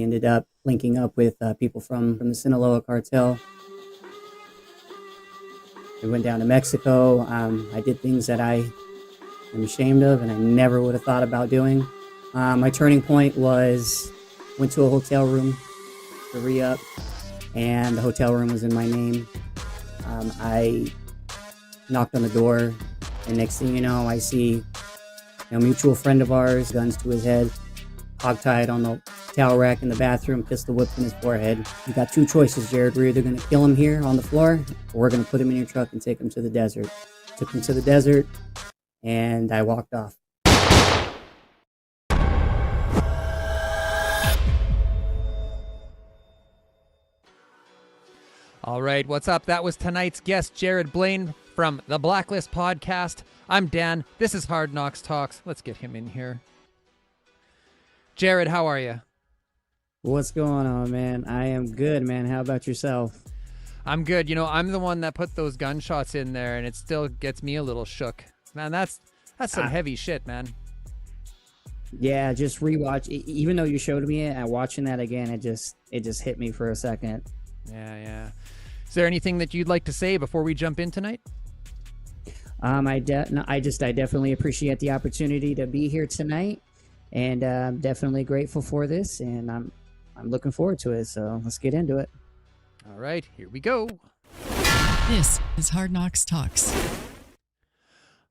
ended up linking up with people from the Sinaloa cartel. We went down to Mexico. I did things that I am ashamed of and I never would have thought about doing. My turning point was went to a hotel room to re-up, and the hotel room was in my name. I knocked on the door, and next thing you know, I see a mutual friend of ours, guns to his head, hogtied on the towel rack in the bathroom, pistol whipped in his forehead. You got two choices, Jared. We're either going to kill him here on the floor, or we're going to put him in your truck and take him to the desert. Took him to the desert, and I walked off. All right, what's up? That was tonight's guest, Jared Blaine from the Blacklist Podcast. I'm Dan. This is Hard Knocks Talks. Let's get him in here. Jared, how are you? What's going on, man? I am good, man. How about yourself? I'm good. You know, I'm the one that put those gunshots in there, and it still gets me a little shook. Man, that's some heavy shit, man. Yeah, just rewatch. Even though you showed me it, watching that again, it just hit me for a second. Yeah. Is there anything that you'd like to say before we jump in tonight? I definitely appreciate the opportunity to be here tonight, and I'm definitely grateful for this, and I'm looking forward to it. So let's get into it. All right, here we go. This is Hard Knocks Talks.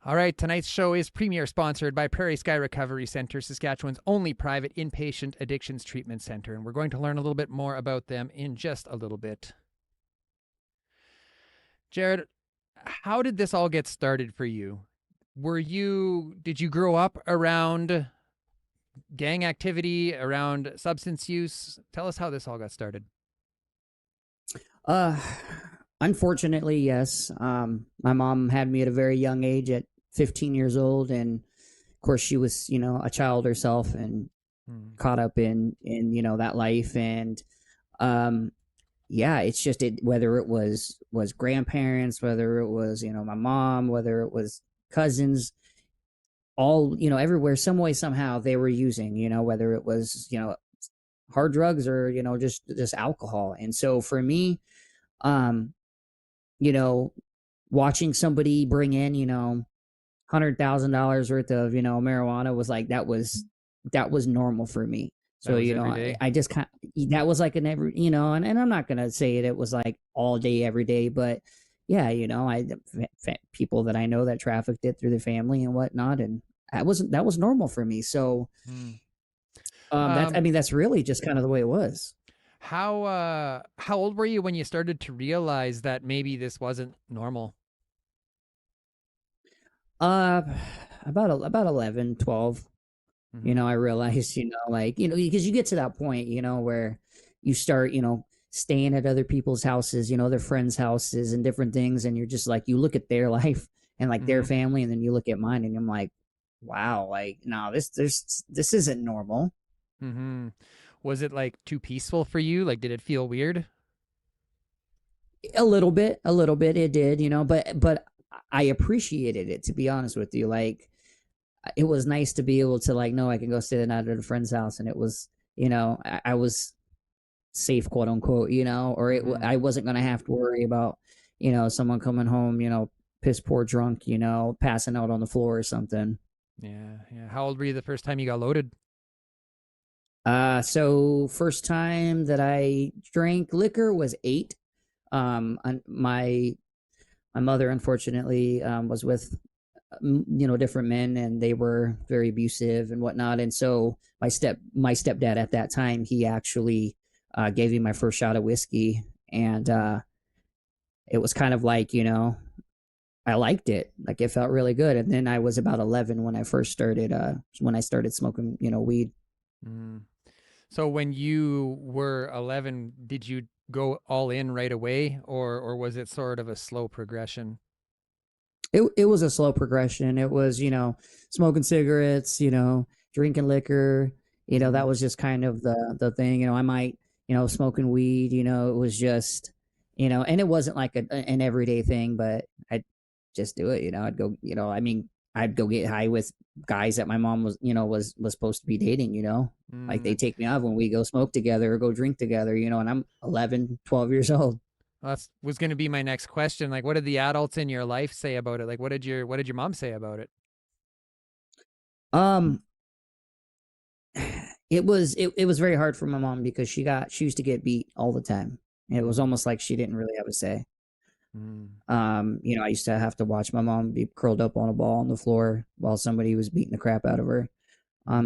All right, tonight's show is premier sponsored by Prairie Sky Recovery Center, Saskatchewan's only private inpatient addictions treatment center, and we're going to learn a little bit more about them in just a little bit. Jared, how did this all get started for you? Did you grow up around gang activity, around substance use? Tell us how this all got started. Unfortunately, yes. My mom had me at a very young age, at 15 years old, and of course she was, a child herself and caught up in that life. And it's just whether it was grandparents, whether it was my mom, whether it was cousins, all everywhere, some way somehow they were using, whether it was hard drugs or just alcohol. And so for me, watching somebody bring in $100,000 worth of marijuana was like that was normal for me. So I just that was like an every and I'm not gonna say it was like all day every day, but yeah, people that I know that trafficked it through the family and whatnot, and that was normal for me. So that's really just kind of the way it was. How old were you when you started to realize that maybe this wasn't normal? About 11, 12. I realized, because you get to that point, where you start, staying at other people's houses, their friends' houses and different things. And you're just like, you look at their life and like their family, and then you look at mine and I'm like, wow, like, no, this isn't normal. Mm-hmm. Was it like too peaceful for you? Like, did it feel weird? A little bit it did, but I appreciated it, to be honest with you. Like, it was nice to be able to no, I can go stay the night at a friend's house, and it was, I was safe, quote unquote, or I wasn't going to have to worry about, someone coming home, piss poor drunk, passing out on the floor or something. Yeah. How old were you the first time you got loaded? So first time that I drank liquor was 8. My mother, unfortunately, was with different men, and they were very abusive and whatnot. And so my stepdad at that time, he actually gave me my first shot of whiskey, and it was kind of like, I liked it. Like, it felt really good. And then I was about 11 when I first started smoking, weed. So when you were 11, did you go all in right away, or was it sort of a slow progression? It was a slow progression. It was, smoking cigarettes, drinking liquor, that was just kind of the thing. I might, smoking weed, it was just, and it wasn't like an everyday thing, but I'd just do it, I'd go, I'd go get high with guys that my mom was, was supposed to be dating, like they take me out when we go smoke together or go drink together, and I'm 11, 12 years old. Well, that was going to be my next question. Like, what did the adults in your life say about it? Like, what did your mom say about it? Um, it was very hard for my mom because she used to get beat all the time. It was almost like she didn't really have a say. I used to have to watch my mom be curled up on a ball on the floor while somebody was beating the crap out of her.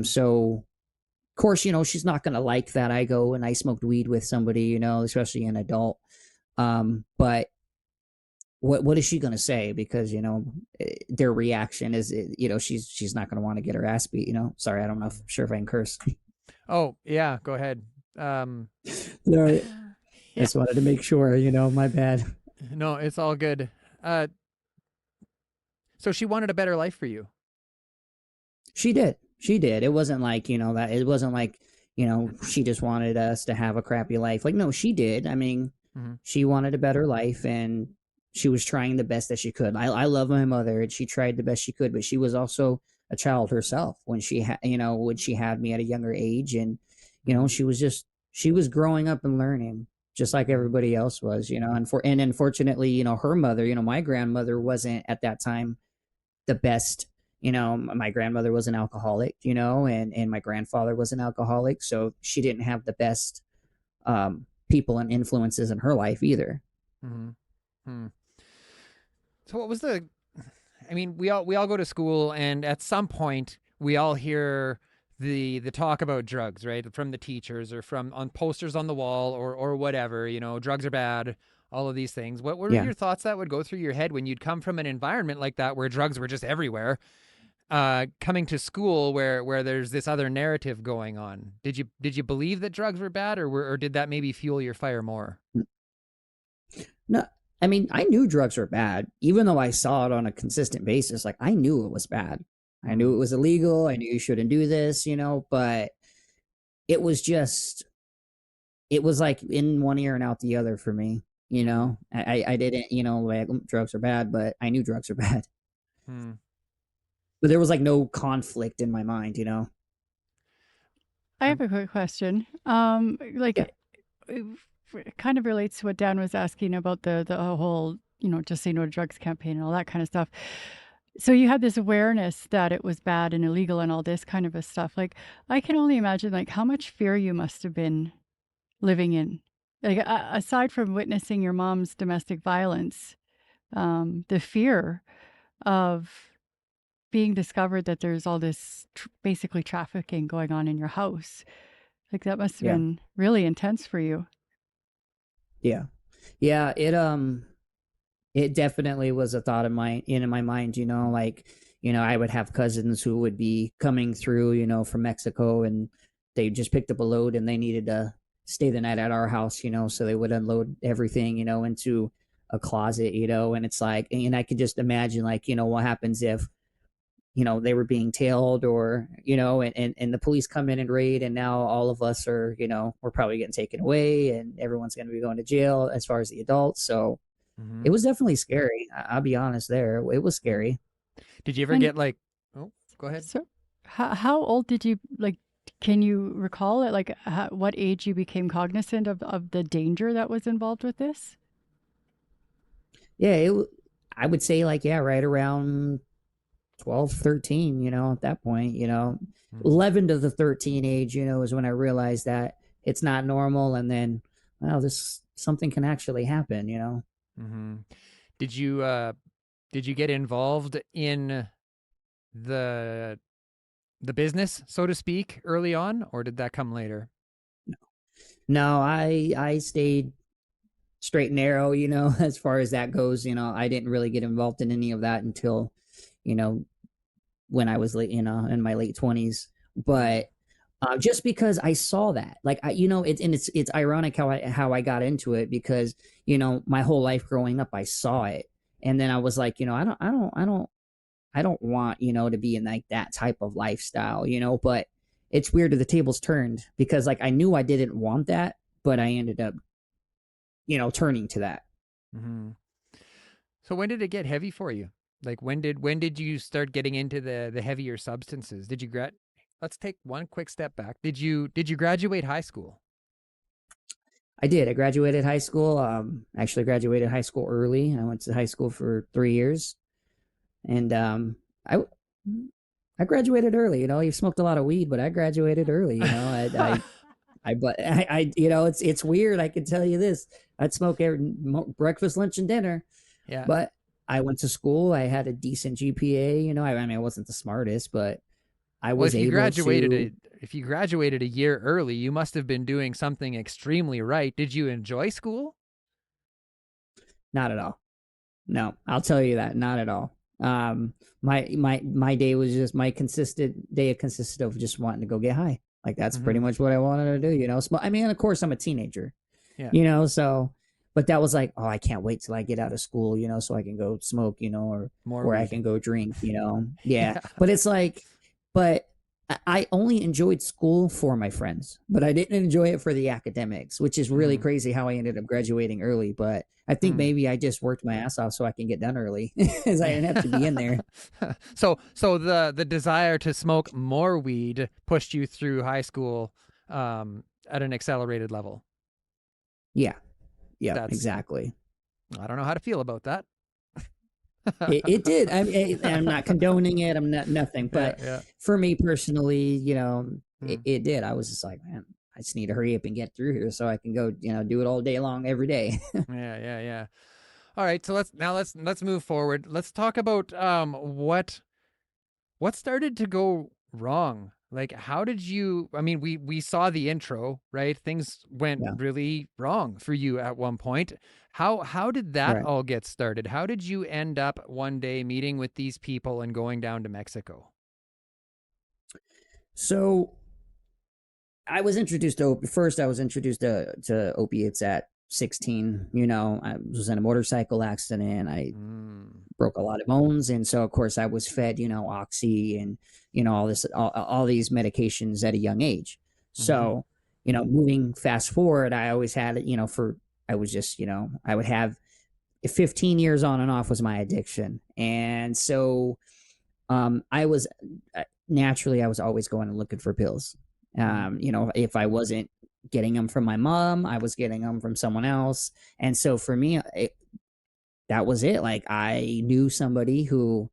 So of course, she's not gonna like that I go and I smoked weed with somebody, especially an adult. But what is she gonna say? Because their reaction is, she's not gonna want to get her ass beat. Sorry, I don't know sure if I can curse. Oh yeah, go ahead. Sorry, I just wanted to make sure. My bad. No, it's all good. So she wanted a better life for you. She did. It wasn't like, that it wasn't like, she just wanted us to have a crappy life. Like, no, she did. I mean, she wanted a better life and she was trying the best that she could. I love my mother and she tried the best she could, but she was also a child herself when she had, when she had me at a younger age. And, she was growing up and learning just like everybody else was, and unfortunately, her mother, my grandmother wasn't at that time the best. My grandmother was an alcoholic, and my grandfather was an alcoholic. So she didn't have the best people and influences in her life either. So what was we all go to school, and at some point we all hear the talk about drugs, right? From the teachers or from on posters on the wall or whatever, drugs are bad, all of these things. What were your thoughts that would go through your head when you'd come from an environment like that where drugs were just everywhere, coming to school where there's this other narrative going on? Did you believe that drugs were bad, or did that maybe fuel your fire more? No, I mean, I knew drugs were bad, even though I saw it on a consistent basis. Like, I knew it was bad. I knew it was illegal. I knew you shouldn't do this, but it was like in one ear and out the other for me. I didn't, like, drugs are bad, but I knew drugs are bad. But there was like no conflict in my mind, I have a quick question. It kind of relates to what Dan was asking about the whole, just say no to drugs campaign and all that kind of stuff. So you had this awareness that it was bad and illegal and all this kind of a stuff. Like, I can only imagine like how much fear you must have been living in. Like, aside from witnessing your mom's domestic violence, the fear of being discovered that there's all this basically trafficking going on in your house. Like, that must have been really intense for you. Yeah. It definitely was a thought in my mind, like, I would have cousins who would be coming through, from Mexico, and they just picked up a load and they needed to stay the night at our house, so they would unload everything, into a closet, and it's like, and I could just imagine, like, what happens if, they were being tailed or, and the police come in and raid, and now all of us are, we're probably getting taken away and everyone's going to be going to jail as far as the adults. So it was definitely scary. I'll be honest there. It was scary. Did you ever get like, oh, go ahead. So how old did you, like, can you recall it? Like, what age you became cognizant of the danger that was involved with this? Yeah, I would say like, right around 12, 13, at that point, 11 to the 13 age, is when I realized that it's not normal. And then, wow, something can actually happen, Did you get involved in the business, so to speak, early on, or did that come later? No, I stayed straight and narrow, as far as that goes. I didn't really get involved in any of that until, when I was late, in my late 20s. But just because I saw that, like, it's ironic how I got into it, because, my whole life growing up, I saw it. And then I was like, I don't want, to be in like that type of lifestyle, but it's weird that the tables turned, because like, I knew I didn't want that, but I ended up, turning to that. So when did it get heavy for you? Like when did you start getting into the heavier substances? Did you Let's take one quick step back. Did you graduate high school? I did. I graduated high school. Actually graduated high school early. I went to high school for 3 years, and I I graduated early. You smoked a lot of weed, but I graduated early. It's weird. I can tell you this: I'd smoke breakfast, lunch, and dinner, Yeah. but I went to school. I had a decent GPA. I wasn't the smartest, but I Well, was able to. if you graduated a year early, you must have been doing something extremely right. Did you enjoy school? Not at all. No, I'll tell you that. Not at all. My day was just my consistent day. It consisted of just wanting to go get high. Like that's pretty much what I wanted to do. Of course, I'm a teenager. Yeah. So, but that was like, oh, I can't wait till I get out of school. So I can go smoke. Or More or I weed. can go drink. Yeah. But it's like, but I only enjoyed school for my friends, but I didn't enjoy it for the academics, which is really crazy how I ended up graduating early. But I think maybe I just worked my ass off so I can get done early, because I didn't have to be in there. So the desire to smoke more weed pushed you through high school at an accelerated level. Yeah, exactly. I don't know how to feel about that. It did. I'm not condoning it. I'm not nothing. But yeah. for me personally, it did. I was just like, man, I just need to hurry up and get through here so I can go, do it all day long every day. Yeah. All right, so let's move forward. Let's talk about what started to go wrong. Like, how did you? I mean, we saw the intro, right? Things went really wrong for you at one point. How did that all get started? How did you end up one day meeting with these people and going down to Mexico? So, I was introduced to opiates at 16. I was in a motorcycle accident. I broke a lot of bones, and so of course I was fed oxy and all these medications at a young age. So moving fast forward, I always had I would have 15 years on and off was my addiction. And so I was naturally I was always going and looking for pills. If I wasn't getting them from my mom, I was getting them from someone else. And so for me, that was it. Like I knew somebody who,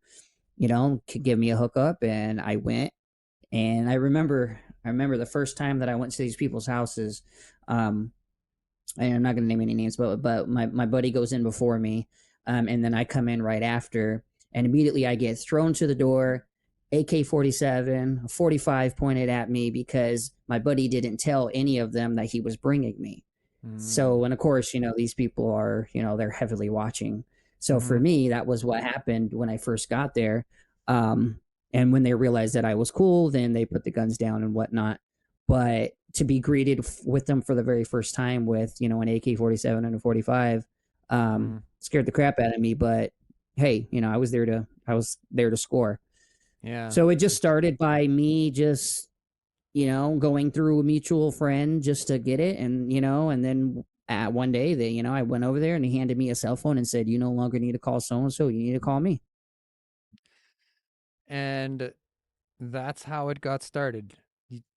could give me a hookup, and I went. And I remember the first time that I went to these people's houses. And I'm not going to name any names, but my buddy goes in before me. And then I come in right after, and immediately I get thrown to the door, AK-47, 45 pointed at me because my buddy didn't tell any of them that he was bringing me. So, and of course, these people are, they're heavily watching. So for me, that was what happened when I first got there. And when they realized that I was cool, then they put the guns down and whatnot. But to be greeted with them for the very first time with, an AK-47 and a 45, scared the crap out of me. But hey, I was there to score. Yeah. So it just started by me just, going through a mutual friend just to get it. And, and then one day I went over there and he handed me a cell phone and said, you no longer need to call so-and-so, you need to call me. And that's how it got started.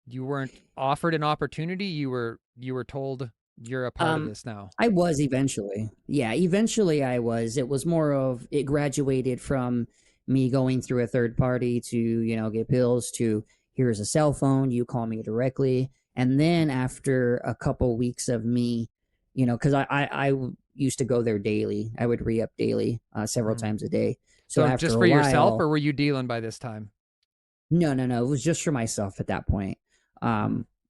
You weren't offered an opportunity. You were told you're a part of this now. I was eventually. Yeah, eventually I was. It was more of, it graduated from me going through a third party to, get pills to here's a cell phone, you call me directly. And then after a couple weeks of me, because I used to go there daily. I would re-up daily several times a day. So after just for yourself, or were you dealing by this time? No. It was just for myself at that point.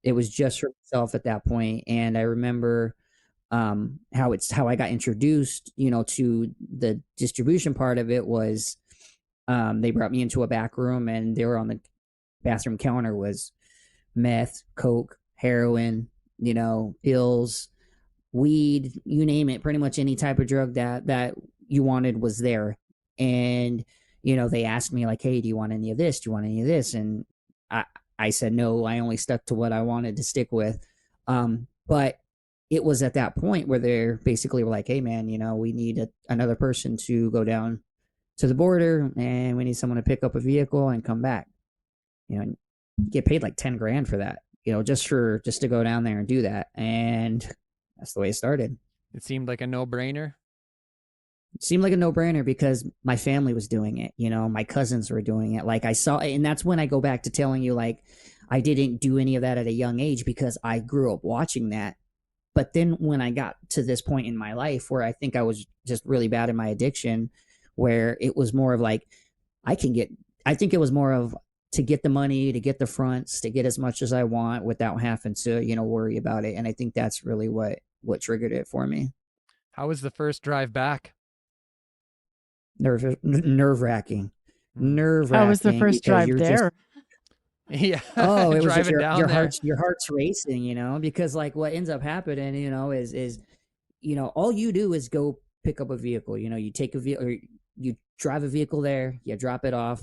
It was just for myself at that point. And I remember how I got introduced, to the distribution part of it was they brought me into a back room, and they were on the bathroom counter was meth, coke, heroin, pills, weed, you name it. Pretty much any type of drug that you wanted was there. And they asked me like, hey, do you want any of this? Do you want any of this? And I said no. I only stuck to what I wanted to stick with. But it was at that point where they basically were like, hey man, we need another person to go down to the border and we need someone to pick up a vehicle and come back. You know, you get paid like 10 grand for that, you know, just to go down there and do that. And that's the way it started. It seemed like a no-brainer. It seemed like a no-brainer because my family was doing it, you know, my cousins were doing it. Like I saw, and that's when I go back to telling you, like, I didn't do any of that at a young age because I grew up watching that. But then when I got to this point in my life where I think I was just really bad in my addiction, where it was more of like, I think it was more of to get the money, to get the fronts, to get as much as I want without having to, you know, worry about it. And I think that's really what triggered it for me. How was the first drive back? Nerve-wracking. How was the first drive there? Yeah. Oh, it was just driving down there. your heart's racing, you know, because like what ends up happening, you know, is you know, all you do is go pick up a vehicle. You know, you take a vehicle, or you drive a vehicle there, you drop it off,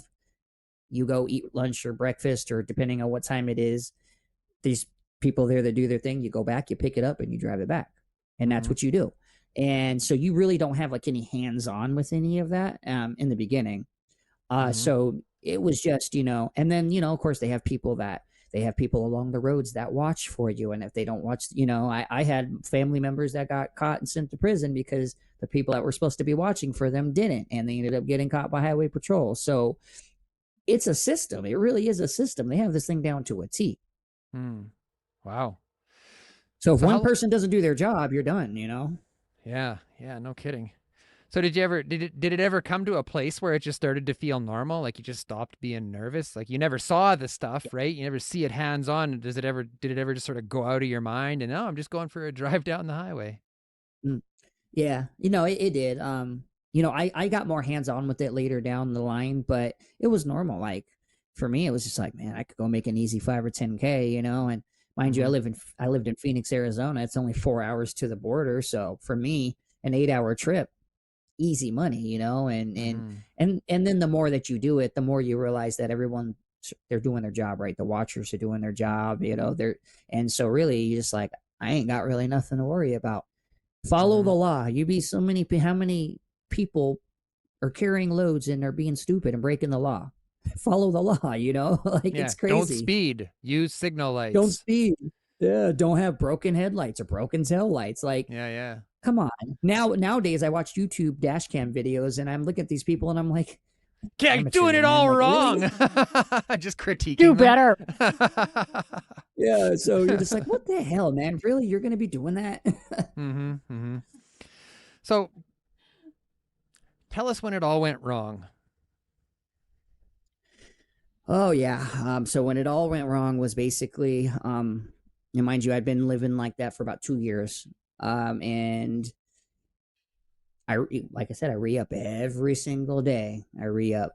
you go eat lunch or breakfast, or depending on what time it is, these people there that do their thing, you go back, you pick it up, and you drive it back, and that's what you do. And so you really don't have like any hands-on with any of that in the beginning. So it was just, you know, and then, you know, of course they have people along the roads that watch for you. And if they don't watch, you know, I had family members that got caught and sent to prison because the people that were supposed to be watching for them didn't. And they ended up getting caught by highway patrol. So it's a system. It really is a system. They have this thing down to a T. Wow. So if one person doesn't do their job, you're done, you know? Yeah. Yeah. No kidding. So did it ever come to a place where it just started to feel normal? Like you just stopped being nervous? Like you never saw the stuff, right? You never see it hands on. Did it ever just sort of go out of your mind and, oh, I'm just going for a drive down the highway? Yeah, you know, it did. You know, I got more hands on with it later down the line, but it was normal. Like for me, it was just like, man, I could go make an easy 5 or 10K, you know, and mind you, I lived in Phoenix, Arizona. It's only 4 hours to the border. So for me, an 8-hour trip, easy money, you know, and then the more that you do it, the more you realize that they're doing their job, right? The watchers are doing their job, you know, and so really you just like, I ain't got really nothing to worry about. Follow the law. You be how many people are carrying loads and they're being stupid and breaking the law? Follow the law, you know, like it's crazy. Don't speed, use signal lights. Don't speed. Yeah. Don't have broken headlights or broken tail lights. Like, yeah. Come on. Nowadays, I watch YouTube dash cam videos and I'm looking at these people and I'm like, yeah, doing it all wrong. Really? Just critiquing. Do better. Yeah. So you're just like, what the hell, man? Really? You're going to be doing that? So tell us when it all went wrong. Oh, yeah. So when it all went wrong was basically, and mind you, I'd been living like that for about 2 years. And like I said, I re-up every single day. I re-up.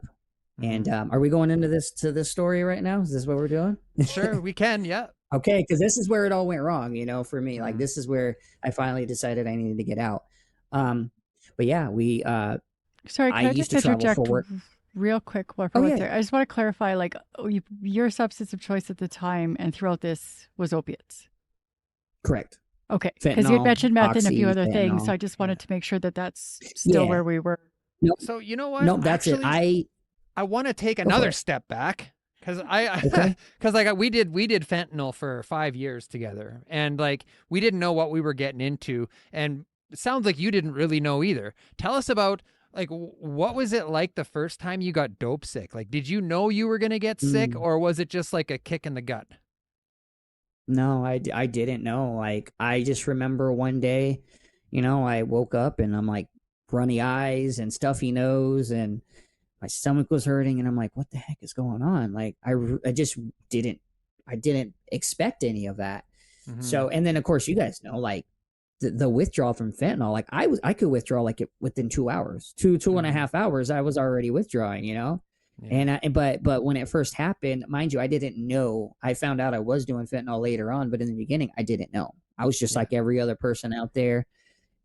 And are we going into this story right now? Is this what we're doing? Sure, we can. Yeah. Okay, because this is where it all went wrong, you know, for me. Like this is where I finally decided I needed to get out. But yeah, sorry, can I just interject real quick? I just want to clarify, like, your substance of choice at the time and throughout this was opiates. Correct. Okay, because you had mentioned meth and a few other fentanyl. things, so I just wanted to make sure that that's still where we were. Nope. So you know what? No, that's it. I want to take another step back because we did fentanyl for 5 years together, and like we didn't know what we were getting into, and it sounds like you didn't really know either. Tell us about like what was it like the first time you got dope sick? Like, did you know you were gonna get sick, or was it just like a kick in the gut? No, I didn't know. Like, I just remember one day, you know, I woke up and I'm like runny eyes and stuffy nose and my stomach was hurting. And I'm like, what the heck is going on? Like, I just didn't expect any of that. So, and then of course, you guys know, like the withdrawal from fentanyl, like I could withdraw like within 2 hours, two and a half hours, I was already withdrawing, you know? Yeah. But when it first happened, mind you, I didn't know. I found out I was doing fentanyl later on, but in the beginning, I didn't know. I was just like every other person out there.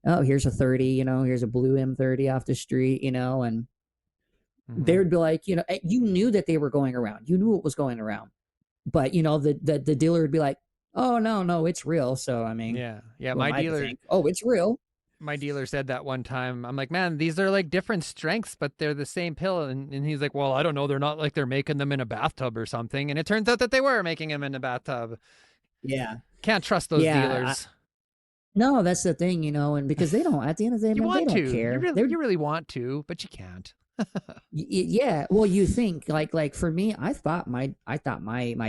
Oh, here's a 30, you know, here's a blue M30 off the street, you know, and they would be like, you know, you knew that they were going around. You knew what was going around. But, you know, the dealer would be like, oh, no, it's real. So, I mean, yeah. My dealer. Oh, it's real. My dealer said that one time. I'm like, man, these are like different strengths, but they're the same pill. And he's like, well, I don't know. They're not like they're making them in a bathtub or something. And it turns out that they were making them in a bathtub. Yeah. Can't trust those Yeah. dealers. No, that's the thing, and because they don't, at the end of the day, You man, they want don't to. care. You really want to, but you can't. Yeah. Well, you think like for me, I thought my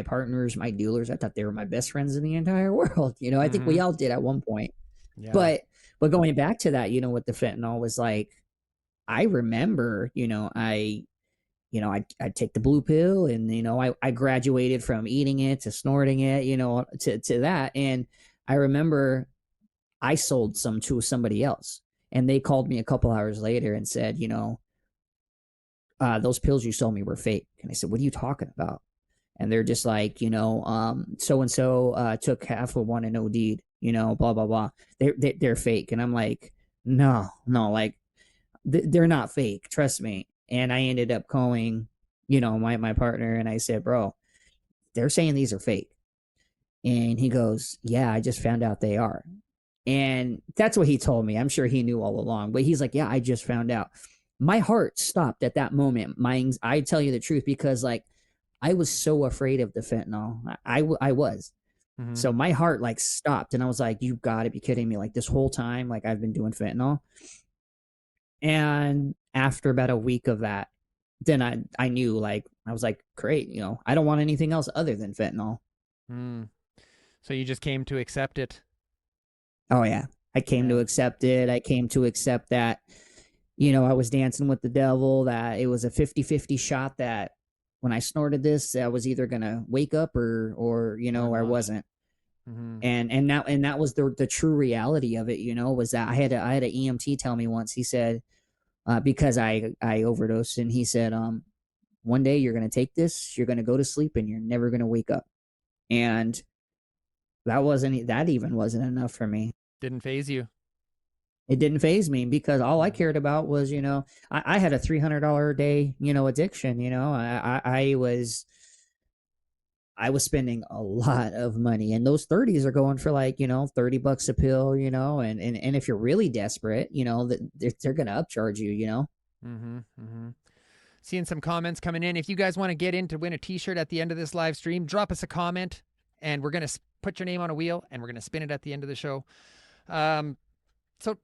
partners, my dealers, I thought they were my best friends in the entire world. I think we all did at one point. Yeah. But going back to that, with the fentanyl was like, I remember, I'd take the blue pill and, I graduated from eating it to snorting it, to that. And I remember I sold some to somebody else and they called me a couple hours later and said, those pills you sold me were fake. And I said, what are you talking about? And they're just like, so-and-so took half of one and OD'd, blah, blah, blah. They're fake. And I'm like, no, like they're not fake. Trust me. And I ended up calling, my partner and I said, bro, they're saying these are fake. And he goes, yeah, I just found out they are. And that's what he told me. I'm sure he knew all along, but he's like, yeah, I just found out. My heart stopped at that moment. I tell you the truth, because like I was so afraid of the fentanyl. I was. Mm-hmm. So my heart like stopped and I was like, you've got to be kidding me. Like this whole time, like I've been doing fentanyl. And after about a week of that, then I knew, like, I was like, great, I don't want anything else other than fentanyl. So you just came to accept it. Oh yeah. I came to accept it. I came to accept that, I was dancing with the devil, that it was a 50-50 shot that when I snorted this, I was either going to wake up or I wasn't. Mm-hmm. And that was the true reality of it, was that I had an EMT tell me once. He said, because I overdosed, and he said, one day you're going to take this, you're going to go to sleep and you're never going to wake up. And that even wasn't enough for me. Didn't phase you. It didn't phase me, because all I cared about was, I had a $300 a day, addiction. I was spending a lot of money, and those 30s are going for like, $30 a pill, and if you're really desperate, they're going to upcharge you, Mm-hmm. Mm-hmm. Seeing some comments coming in. If you guys want to get in to win a t-shirt at the end of this live stream, drop us a comment and we're going to put your name on a wheel and we're going to spin it at the end of the show. So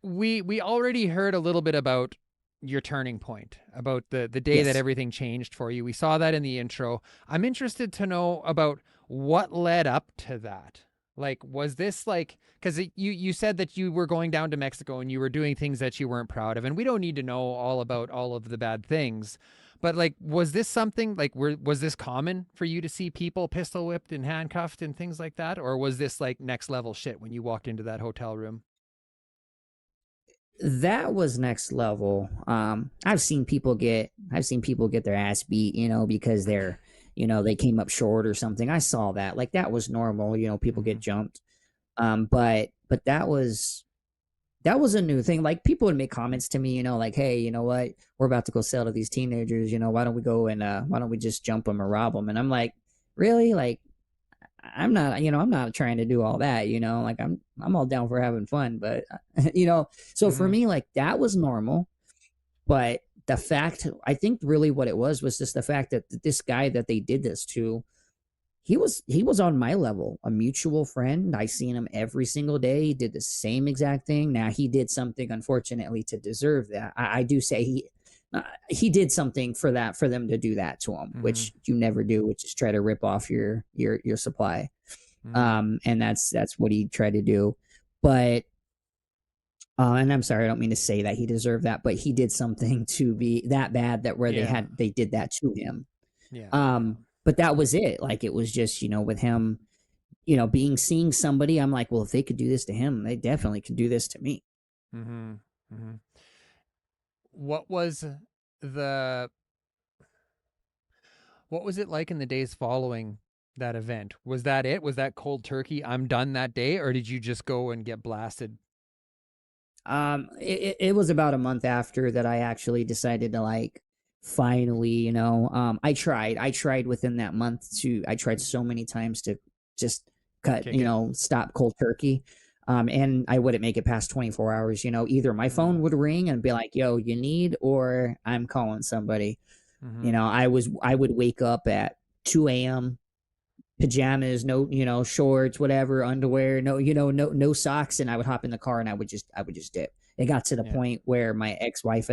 we already heard a little bit about your turning point, about the day that everything changed for you. We saw that in the intro. I'm interested to know about what led up to that. Like, was this like, because you said that you were going down to Mexico and you were doing things that you weren't proud of, and we don't need to know all about all of the bad things, but like, was this something like, was this common for you to see people pistol whipped and handcuffed and things like that? Or was this like next level shit when you walked into that hotel room? That was next level. I've seen people get their ass beat, because they're, they came up short or something. I saw that. Like, that was normal, people get jumped. But that was a new thing. Like, people would make comments to me, like, hey, you know what? We're about to go sell to these teenagers, why don't we go and why don't we just jump them or rob them? And I'm like, really? Like, I'm not trying to do all that, like I'm all down for having fun, but so for me, like, that was normal. But the fact, I think really what it was just the fact that this guy that they did this to, he was on my level, a mutual friend. I seen him every single day. He did the same exact thing. Now, he did something, unfortunately, to deserve that. I do say he did something for them to do that to him, which you never do, which is try to rip off your supply. And that's what he tried to do. But and I'm sorry, I don't mean to say that he deserved that, but he did something to be that bad that where they did that to him. But that was it. Like, it was just, with him, seeing somebody, I'm like, well, if they could do this to him, they definitely could do this to me. Mm-hmm. Mm-hmm. What was it like in the days following that event? Was that it? Was that cold turkey, I'm done that day? Or did you just go and get blasted? It was about a month after that I actually decided to, like, finally, I tried within that month I tried so many times to just cut, stop cold turkey. And I wouldn't make it past 24 hours. Either my phone would ring and be like, yo, you need, or I'm calling somebody. I would wake up at 2 a.m., pajamas, no, shorts, whatever, underwear, no socks. And I would hop in the car and I would just dip. It got to the point where my ex-wife,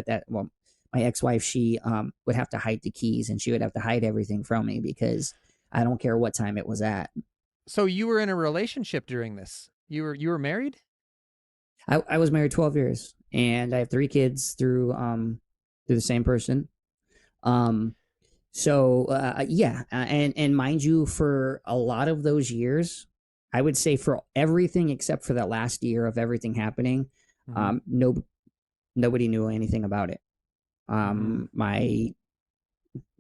she would have to hide the keys, and she would have to hide everything from me because I don't care what time it was at. So you were in a relationship during this? You were married? I was married 12 years, and I have 3 kids through the same person. And mind you, for a lot of those years, I would say for everything except for that last year of everything happening, nobody knew anything about it. My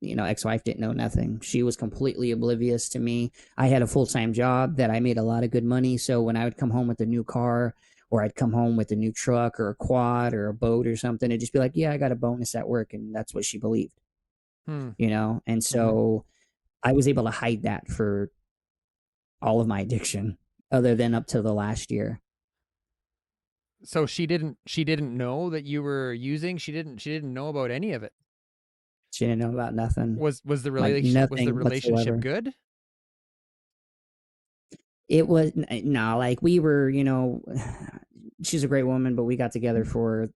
ex-wife didn't know nothing. She was completely oblivious to me. I had a full-time job that I made a lot of good money. So when I would come home with a new car, or I'd come home with a new truck or a quad or a boat or something, it'd just be like, yeah, I got a bonus at work. And that's what she believed, And so I was able to hide that for all of my addiction, other than up to the last year. So she didn't know that you were using? She didn't know about any of it. She didn't know about nothing. Was the relationship whatsoever. good? It was no, like we were, she's a great woman, but we got together for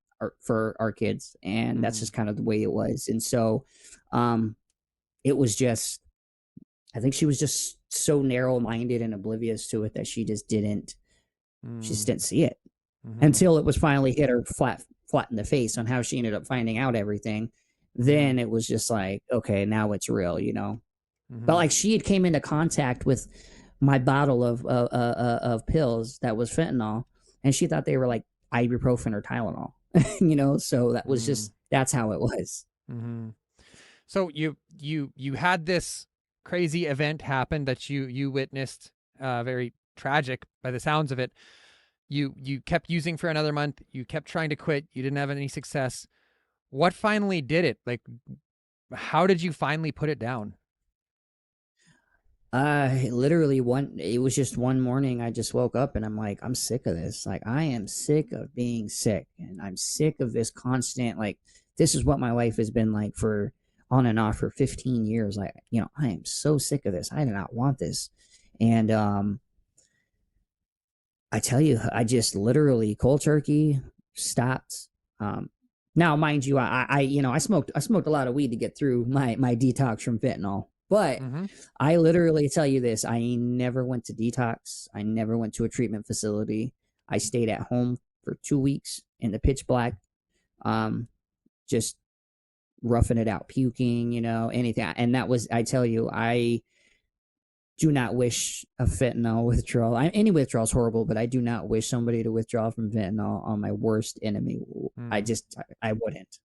our kids, and that's just kind of the way it was. And so, it was just, I think she was just so narrow-minded and oblivious to it that she just didn't see it until it was finally hit her flat in the face on how she ended up finding out everything. Then it was just like, okay, now it's real, But like she had came into contact with my bottle of pills that was fentanyl, and she thought they were like ibuprofen or Tylenol, So that was just, that's how it was. So you had this crazy event happen that you witnessed, very tragic by the sounds of it. You kept using for another month. You kept trying to quit. You didn't have any success. What finally did it? Like, how did you finally put it down? Literally it was just one morning I just woke up and I'm like, I'm sick of this. Like, I am sick of being sick, and I'm sick of this constant, like, this is what my life has been like for on and off for 15 years. Like, I am so sick of this. I do not want this. And, I tell you, I just literally cold turkey stopped. Now, mind you, I smoked a lot of weed to get through my detox from fentanyl. But I literally tell you this, I never went to detox. I never went to a treatment facility. I stayed at home for 2 weeks in the pitch black, just roughing it out, puking, anything. And that was, I tell you, I do not wish a fentanyl withdrawal. Any withdrawal is horrible, but I do not wish somebody to withdraw from fentanyl on my worst enemy. I wouldn't.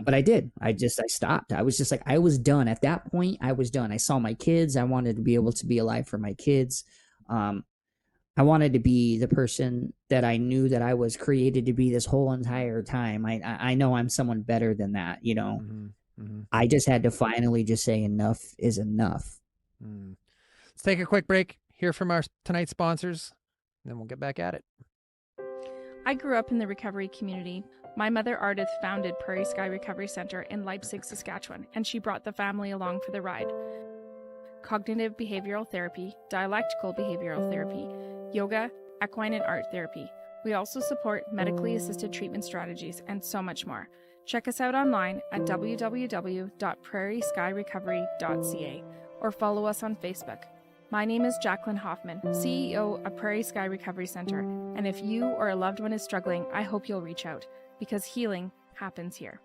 But I did. I stopped. I was just like, I was done. At that point, I was done. I saw my kids. I wanted to be able to be alive for my kids. I wanted to be the person that I knew that I was created to be this whole entire time. I know I'm someone better than that, I just had to finally just say enough is enough. Let's take a quick break, hear from our tonight's sponsors, and then we'll get back at it. I grew up in the recovery community. My mother, Ardith, founded Prairie Sky Recovery Center in Leipzig, Saskatchewan, and she brought the family along for the ride. Cognitive behavioral therapy, dialectical behavioral therapy, yoga, equine and art therapy. We also support medically assisted treatment strategies and so much more. Check us out online at www.prairieskyrecovery.ca or follow us on Facebook. My name is Jacqueline Hoffman, CEO of Prairie Sky Recovery Center, and if you or a loved one is struggling, I hope you'll reach out, because healing happens here.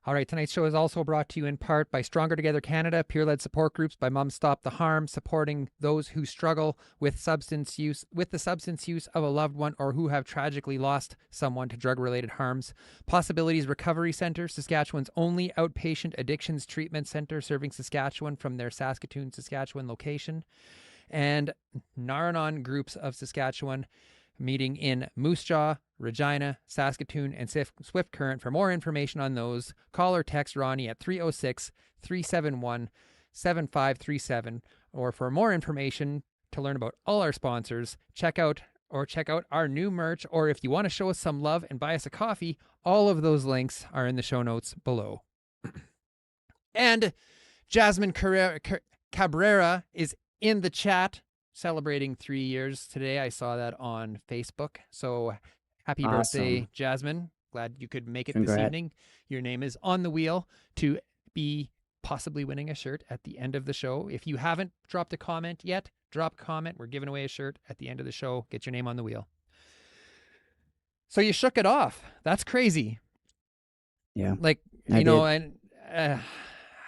All right, tonight's show is also brought to you in part by Stronger Together Canada, peer-led support groups by Moms Stop the Harm, supporting those who struggle with the substance use of a loved one or who have tragically lost someone to drug-related harms. Possibilities Recovery Centre, Saskatchewan's only outpatient addictions treatment centre, serving Saskatchewan from their Saskatoon, Saskatchewan location. And Naranon Groups of Saskatchewan, meeting in Moose Jaw, Regina, Saskatoon, and Swift Current. For more information on those, call or text Ronnie at 306-371-6000. 888-888-7537. Or for more information to learn about all our sponsors, check out our new merch. Or if you want to show us some love and buy us a coffee, all of those links are in the show notes below. And Jasmine Cabrera is in the chat celebrating 3 years today. I saw that on Facebook. So happy birthday, Jasmine. Glad you could make it this evening. Your name is on the wheel to be possibly winning a shirt at the end of the show. If you haven't dropped a comment yet, drop a comment. We're giving away a shirt at the end of the show. Get your name on the wheel. So you shook it off. That's crazy. Yeah. Like, you know, and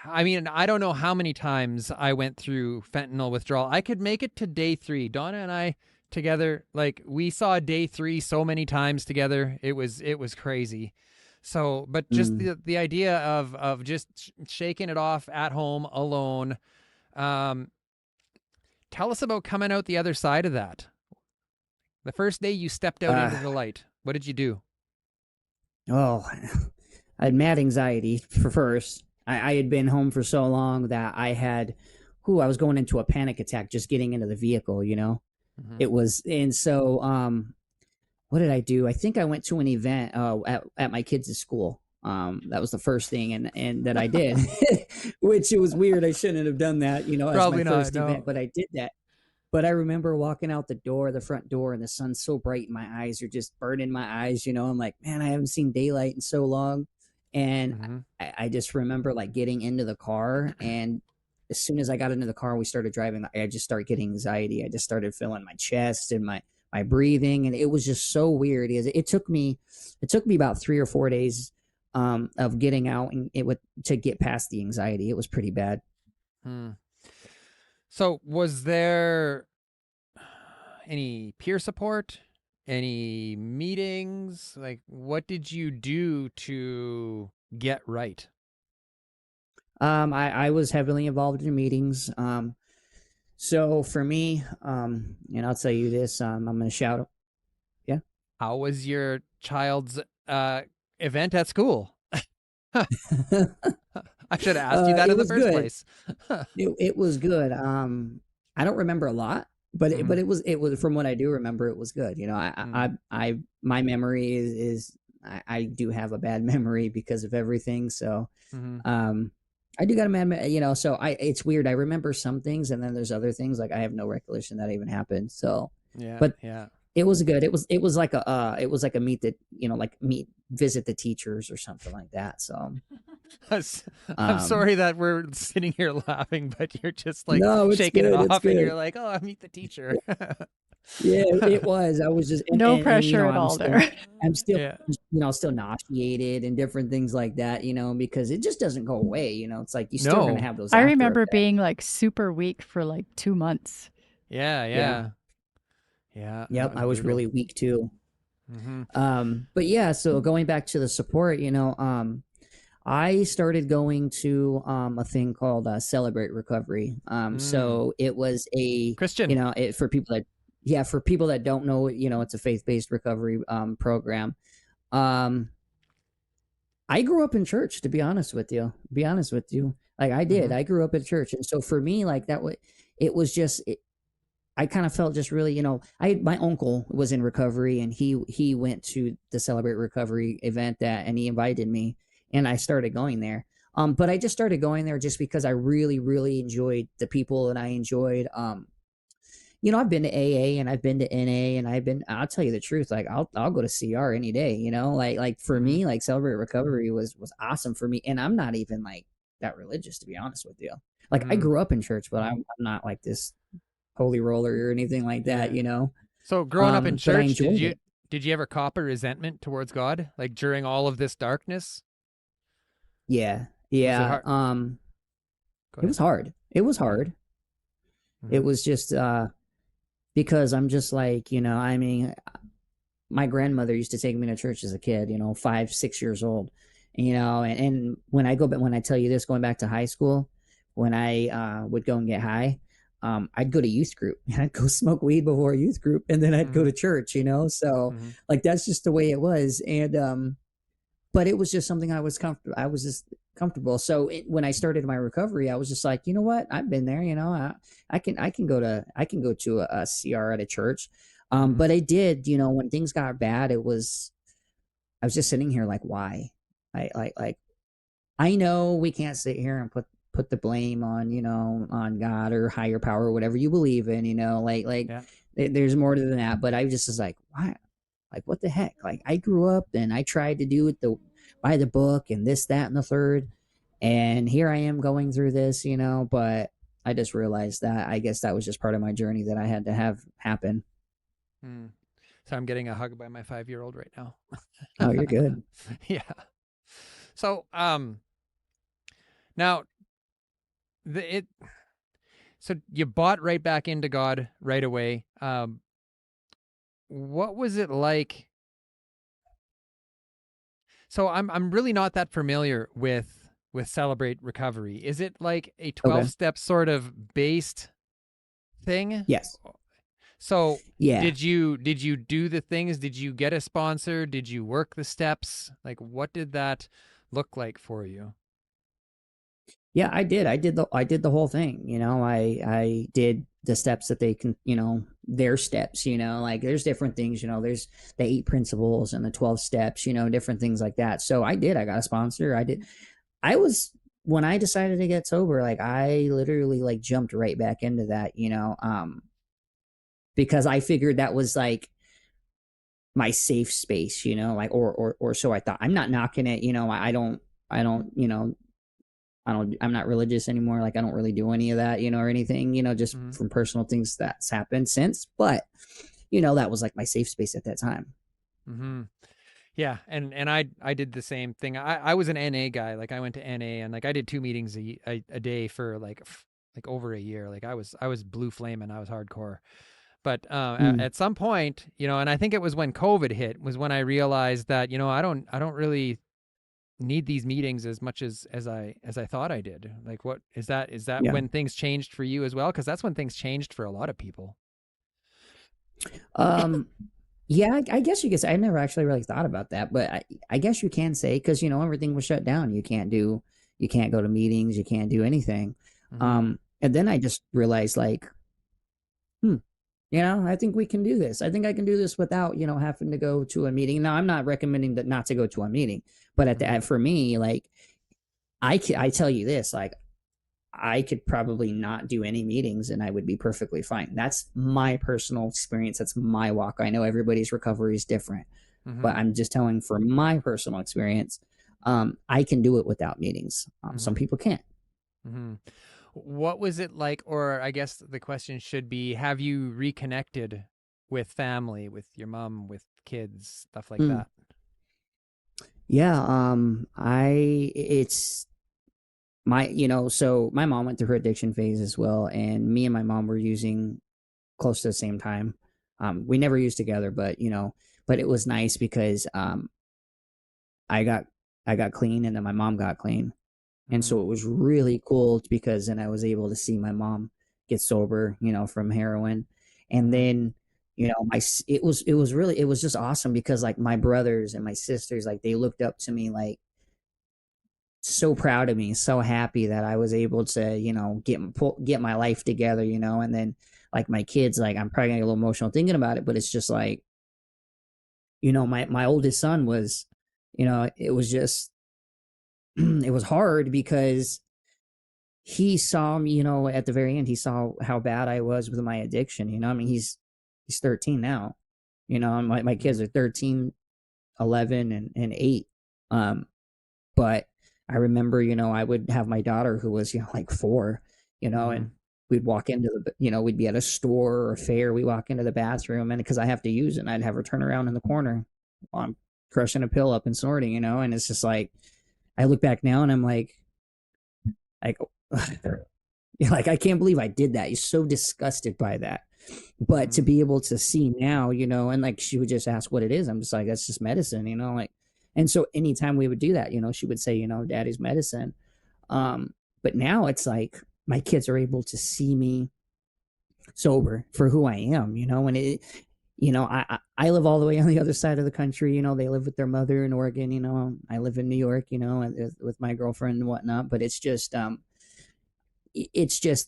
I mean, I don't know how many times I went through fentanyl withdrawal. I could make it to day 3. Donna and I together, like, we saw day 3 so many times together. It was crazy. So, but just the idea of just shaking it off at home alone. Tell us about coming out the other side of that. The first day you stepped out into the light, what did you do? Oh, I had mad anxiety for first. I had been home for so long that I was going into a panic attack just getting into the vehicle, you know. Mm-hmm. It was, and so what did I do? I think I went to an event at my kids' school. That was the first thing and that I did, which it was weird. I shouldn't have done that, you know, Probably as my first not, no. event, but I did that. But I remember walking out the front door, and the sun's so bright, and my eyes are just burning my eyes, you know. I'm like, man, I haven't seen daylight in so long. And I just remember like getting into the car, and as soon as I got into the car, we started driving, I just started getting anxiety. I just started feeling my chest and my breathing, and it was just so weird. It took me about 3 or 4 days of getting out and to get past the anxiety. It was pretty bad. So was there any peer support, any meetings? Like, what did you do to get right? I was heavily involved in meetings. So for me, and I'll tell you this, I'm going to shout. Yeah. How was your child's event at school? I should have asked you that in the first place. It was good. I don't remember a lot, but it was from what I do remember, it was good. You know, my memory is I do have a bad memory because of everything. So, I do got a mad, you know, so it's weird. I remember some things, and then there's other things like I have no recollection that even happened. So, it was good. It was like a visit the teachers or something like that. So I'm sorry that we're sitting here laughing, but you're just like shaking good, it off, and you're like, oh, I meet the teacher. Yeah, it was. I was just no pressure at all there. I'm still, still nauseated and different things like that, you know, because it just doesn't go away. You know, it's like you still gonna have those. I remember being like super weak for like 2 months. Yeah. Yep, I was really weak too. But yeah, so going back to the support, you know, I started going to a thing called Celebrate Recovery. So it was a Christian, you know, for people that don't know, you know, it's a faith-based recovery program. I grew up in church, to be honest with you. Like I did. I grew up in church, and so for me, like it was just. I kind of felt just really, you know, my uncle was in recovery, and he went to the Celebrate Recovery event and he invited me, and I started going there. But I just started going there just because I really, really enjoyed the people, and I enjoyed, you know, I've been to AA and I've been to NA, and I'll tell you the truth, like I'll go to CR any day, you know, like for me, like Celebrate Recovery was awesome for me. And I'm not even like that religious, to be honest with you. Like I grew up in church, but I'm not like this holy roller or anything like that, you know. So growing up in church, did you ever cop a resentment towards God, like during all of this darkness? Yeah. Was It was hard. It was just because I'm just like, you know, I mean, my grandmother used to take me to church as a kid, you know, 5, 6 years old, you know, and when I tell you this, going back to high school, when I would go and get high, I'd go to youth group, and I'd go smoke weed before youth group, and then I'd go to church, you know? So like, that's just the way it was. And, but it was just something I was just comfortable. So when I started my recovery, I was just like, you know what, I've been there. I can go to a CR at a church. But I did, when things got bad, I was just sitting here like, why? I know we can't sit here and put the blame on God or higher power or whatever you believe in, Yeah. there's more to that. But I just was like, why? Like, what the heck? Like, I grew up and I tried to do it by the book and this, that, and the third. And here I am going through this, but I just realized that I guess that was just part of my journey that I had to have happen. So I'm getting a hug by my 5-year-old right now. Oh, you're good. Yeah. So, now so you bought right back into God right away. What was it like? So I'm really not that familiar with Celebrate Recovery. Is it like a 12-step sort of based thing? Yes. So Yeah. did you do the things? Did you get a sponsor? Did you work the steps? Like, what did that look like for you? Yeah, I did. I did the whole thing. I did the steps that they can, their steps, like there's different things, there's the 8 principles and the 12 steps, different things like that. So I got a sponsor. When I decided to get sober, like I literally like jumped right back into that, because I figured that was like my safe space, like, or so I thought. I'm not knocking it, I'm not religious anymore. Like I don't really do any of that, or anything, just from personal things that's happened since. But, that was like my safe space at that time. Yeah. And I did the same thing. I was an NA guy. Like I went to NA and like I did 2 meetings a day for like over a year. Like I was blue flame and I was hardcore. But at some point, and I think it was when COVID hit was when I realized that, I don't really need these meetings as much as I thought I did. Like, what is that when things changed for you as well? Because that's when things changed for a lot of people. Yeah, I guess you could say. I never actually really thought about that, but I guess you can say, because everything was shut down. You can't go to meetings, you can't do anything. And then I just realized like, I think we can do this. I think I can do this without, having to go to a meeting. Now, I'm not recommending that not to go to a meeting, but for me, like, I tell you this, like, I could probably not do any meetings and I would be perfectly fine. That's my personal experience. That's my walk. I know everybody's recovery is different, but I'm just telling for my personal experience, I can do it without meetings. Some people can't. What was it like, or I guess the question should be, have you reconnected with family, with your mom, with kids, stuff like that? Yeah. So my mom went through her addiction phase as well. And me and my mom were using close to the same time. We never used together, but it was nice because, I got clean and then my mom got clean. And so it was really cool because then I was able to see my mom get sober, from heroin. And then, it was just awesome because like my brothers and my sisters, like they looked up to me, like so proud of me, so happy that I was able to, get my life together, and then like my kids, like I'm probably getting a little emotional thinking about it, but it's just like, my oldest son was, it was just, it was hard because he saw me, at the very end, he saw how bad I was with my addiction. I mean, he's 13 now, my kids are 13, 11 and 8. But I remember, I would have my daughter who was, like 4, and we'd walk into we'd be at a store or a fair. We walk into the bathroom and because I have to use it and I'd have her turn around in the corner while I'm crushing a pill up and snorting, and it's just like, I look back now and I'm like, I can't believe I did that. You're so disgusted by that. But to be able to see now, and like she would just ask what it is. I'm just like, that's just medicine, like. And so anytime we would do that, she would say, Daddy's medicine. But now it's like my kids are able to see me sober for who I am, and I live all the way on the other side of the country. They live with their mother in Oregon. I live in New York, and with my girlfriend and whatnot. But it's just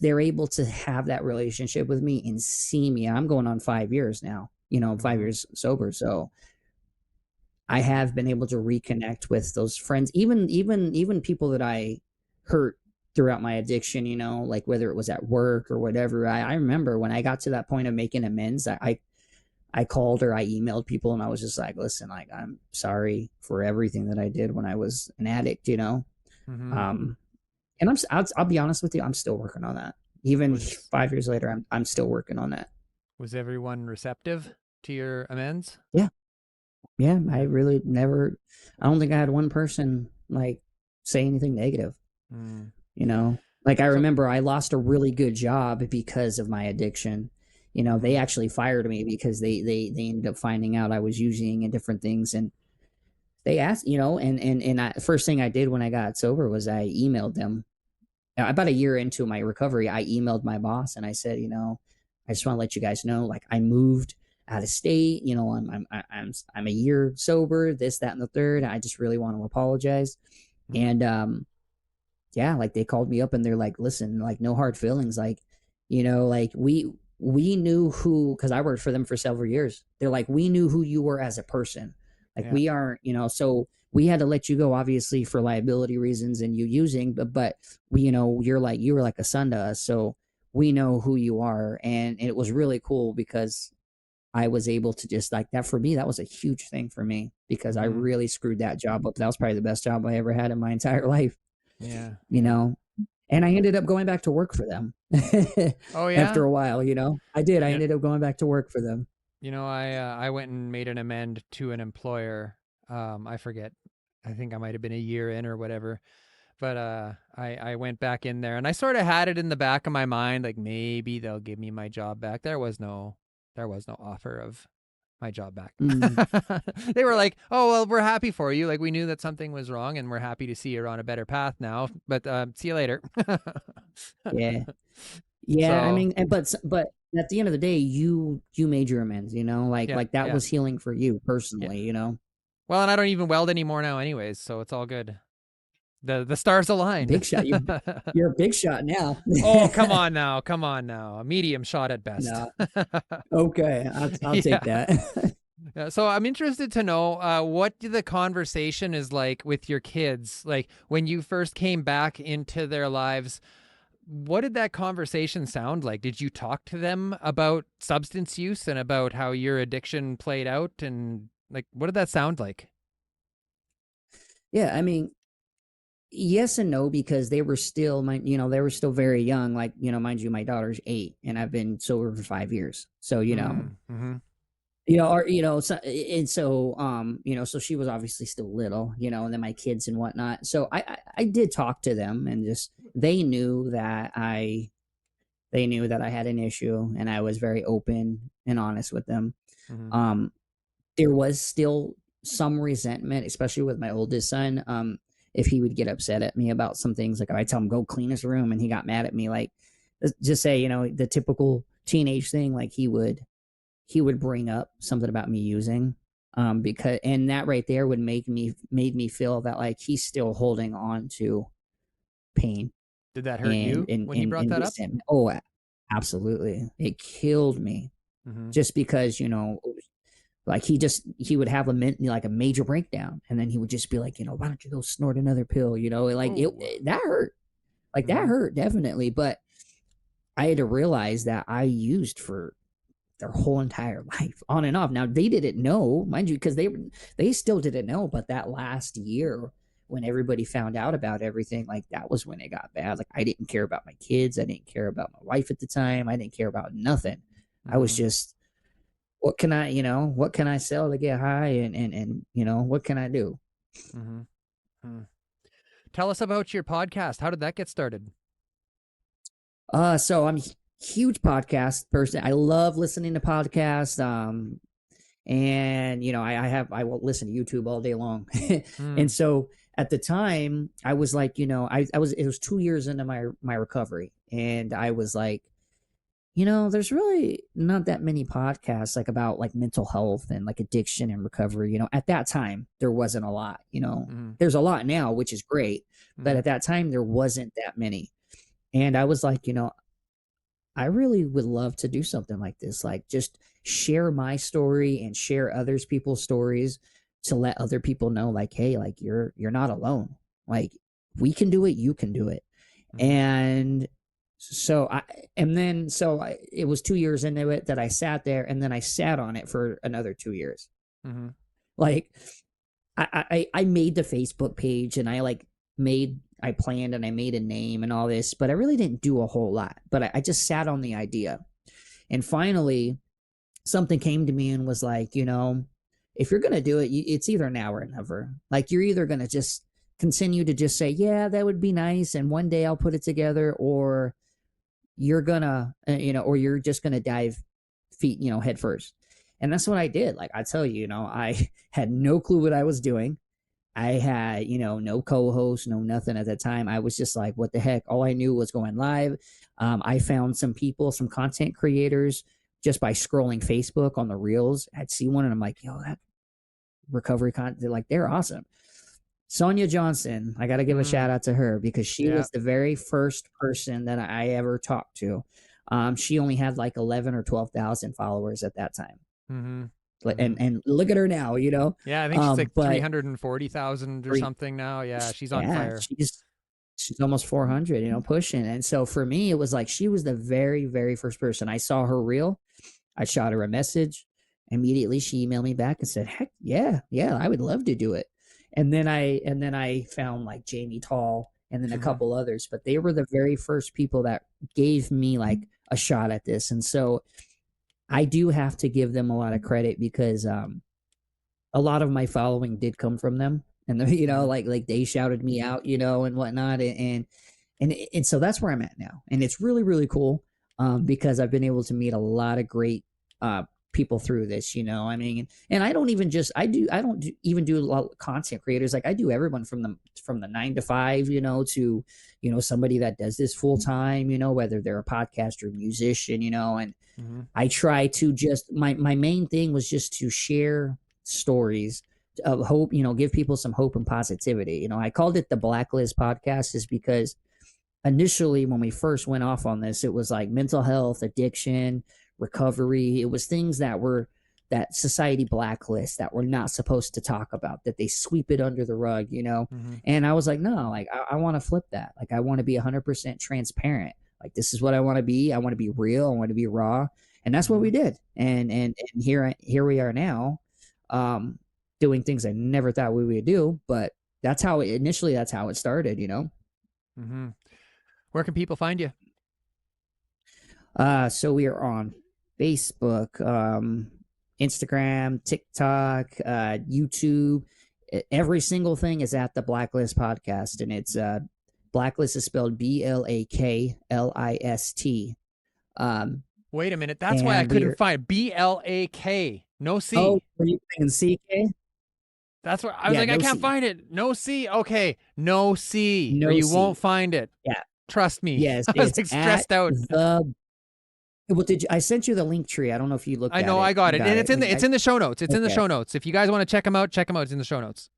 they're able to have that relationship with me and see me. I'm going on 5 years now, 5 years sober. So I have been able to reconnect with those friends, even people that I hurt throughout my addiction, like whether it was at work or whatever. I remember when I got to that point of making amends, I called or I emailed people and I was just like, listen, like, I'm sorry for everything that I did when I was an addict, Mm-hmm. And I'll be honest with you, I'm still working on that. Even Was 5 years later, I'm still working on that. was everyone receptive to your amends? Yeah. I really never, I don't think I had one person like say anything negative, Mm. like I So remember I lost a really good job because of my addiction. They mhm. actually fired me because they ended up finding out I was using and different things. And they asked, first thing I did when I got sober was I emailed them. About a year into my recovery, I emailed my boss and I said, I just want to let you guys know, like, I moved out of state. I'm a year sober, this, that, and the third. I just really want to apologize. Mhm. And yeah, like they called me up and they're like, listen, like, no hard feelings. Like, like we knew who, because I worked for them for several years. They're like, we knew who you were as a person. Like, Yeah. we aren't, so we had to let you go, obviously, for liability reasons and you using, but we, you were like a son to us. So we know who you are. And it was really cool because I was able to just, like, that for me, that was a huge thing for me because I Mhm. really screwed that job up. That was probably the best job I ever had in my entire life, Yeah. you Yeah. know? And I ended up going back to work for them Oh after yeah. a while, I did. I Yeah. ended up going back to work for them. I went and made an amend to an employer. I forget. I think I might have been a year in or whatever. But I went back in there and I sort of had it in the back of my mind, like maybe they'll give me my job back. There was no offer of my job back. Mm, They were like, "Oh well, we're happy for you. Like we knew that something was wrong, and we're happy to see you're on a better path now. But see you later." yeah. Yeah, I So mean, but at the end of the day, you made your amends, like yeah, that yeah, was healing for you yeah. personally. Well, and I don't even weld anymore now, anyways, so it's all good. The stars aligned. Big shot. You're a big shot now. Oh, come on now, come on now. A medium shot at best. No. Okay, I'll take Yeah. that. Yeah, so I'm interested to know what the conversation is like with your kids. Like when you first came back into their lives, what did that conversation sound like? Did you talk to them about substance use and about how your addiction played out? And like, what did that sound like? Yeah, I mean, yes and no, because they were still they were still very young. Like, mind you, my daughter's 8 and I've been sober for 5 years. So, Mm-hmm. or so, and so so she was obviously still little, and then my kids and whatnot. So I did talk to them and just they knew that I had an issue and I was very open and honest with them. Mm-hmm. um there was still some resentment, especially with my oldest son. If he would get upset at me about some things, like if I tell him go clean his room and he got mad at me, like, let's just say, the typical teenage thing, like he would bring up something about me using, because, and that right there would made me feel that, like, he's still holding on to pain Did that hurt and you when he brought that up? resentment. Oh, absolutely, it killed me. Mm-hmm. Just because, like, he would have like a major breakdown and then he would just be like, why don't you go snort another pill, like Oh. that hurt, like that Mm-hmm. hurt definitely. But I had to realize that I used for their whole entire life, on and off. Now, they didn't know, mind you, because they still didn't know. But that last year, when everybody found out about everything, like, that was when it got bad. Like, I didn't care about my kids, I didn't care about my wife at the time, I didn't care about nothing. I was Mm-hmm. just, what can I sell to get high, and what can I do? Mm-hmm. Hmm. Tell us about your podcast. How did that get started? So I'm a huge podcast person. I love listening to podcasts. And I will listen to YouTube all day long. And Mm. so at the time I was like, it was 2 years into my recovery, and I was like, there's really not that many podcasts like about like mental health and like addiction and recovery. At that time there wasn't a lot. There's a lot now, which is great, but at that time there wasn't that many. And I was like, I really would love to do something like this, like just share my story and share others people's stories to let other people know, like, hey, like you're not alone. Like we can do it, you can do it. And so it was 2 years into it that I sat there, and then I sat on it for another 2 years. Like I made the Facebook page, and I planned and I made a name and all this, but I really didn't do a whole lot. But I just sat on the idea. And finally, something came to me and was like, if you're going to do it, it's either now or never. Like you're either going to just continue to just say, yeah, that would be nice, and one day I'll put it together, or you're going to, or you're just going to dive head first. And that's what I did. Like I tell you, I had no clue what I was doing. I had, no co-host, no nothing at that time. I was just like, what the heck? All I knew was going live. I found some content creators just by scrolling Facebook on the reels. I'd see one and I'm like, yo, that recovery content, like they're awesome. Sonia Johnson, I got to give a shout out to her because she was the very first person that I ever talked to. She only had like 11 or 12,000 followers at that time. And look at her now, Yeah, I think she's like 340,000 or something now. Yeah, she's on fire. She's almost 400, pushing. And so for me, it was like she was the very, very first person. I saw her reel. I shot her a message. Immediately, she emailed me back and said, heck, yeah, I would love to do it. And then I found like Jamie Tall and then a couple others, but they were the very first people that gave me like a shot at this. And so I do have to give them a lot of credit because a lot of my following did come from them, and like they shouted me out, and whatnot, and so that's where I'm at now, and it's really, really cool because I've been able to meet a lot of great people through this, I mean, and I don't even do a lot of content creators. Like I do everyone from the 9 to 5, to somebody that does this full time, whether they're a podcaster, musician, and I try to just my main thing was just to share stories of hope, give people some hope and positivity. I called it the Blacklist Podcast is because initially when we first went off on this, it was like mental health, addiction, recovery. It was things that society blacklists that we're not supposed to talk about, that they sweep it under the rug, And I was like, no, like I want to flip that. Like I want to be 100% transparent. Like this is what I want to be. I want to be real. I want to be raw. And that's what we did. And here we are now, doing things I never thought we would do, but that's how it started, Where can people find you? So we are on Facebook, Instagram, TikTok, YouTube. Every single thing is at the Blacklist Podcast, and it's Blacklist is spelled BLAKLIST. Wait a minute, that's why I couldn't find BLAK, no C. Oh, were you thinking CK? That's what I was like. I can't find it. No C. Okay, no C. No or you C. won't find it. Yeah, trust me. Yes, I was like stressed out. Well, I sent you the link tree. I don't know if you looked. I know, I got it, and it's in the show notes. It's in the show notes. If you guys want to check them out. It's in the show notes.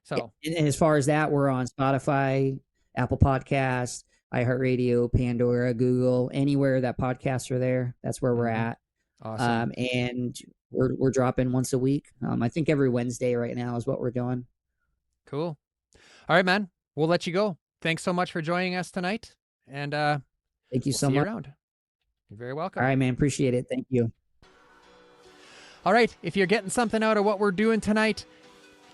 So, and as far as that, we're on Spotify, Apple Podcasts, iHeartRadio, Pandora, Google, anywhere that podcasts are there. That's where we're at. Awesome. And we're dropping once a week. I think every Wednesday right now is what we're doing. Cool. All right, man. We'll let you go. Thanks so much for joining us tonight. And thank you so much. See you around. You're very welcome. All right, man. Appreciate it. Thank you. All right. If you're getting something out of what we're doing tonight,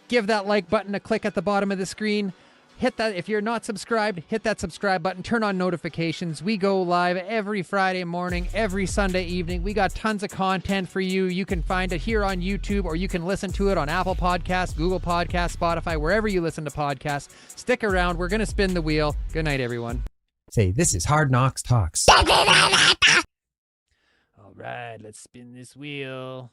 give that like button a click at the bottom of the screen. Hit that. If you're not subscribed, hit that subscribe button. Turn on notifications. We go live every Friday morning, every Sunday evening. We got tons of content for you. You can find it here on YouTube, or you can listen to it on Apple Podcasts, Google Podcasts, Spotify, wherever you listen to podcasts. Stick around. We're going to spin the wheel. Good night, everyone. Say, this is Hard Knocks Talks. All right, let's spin this wheel.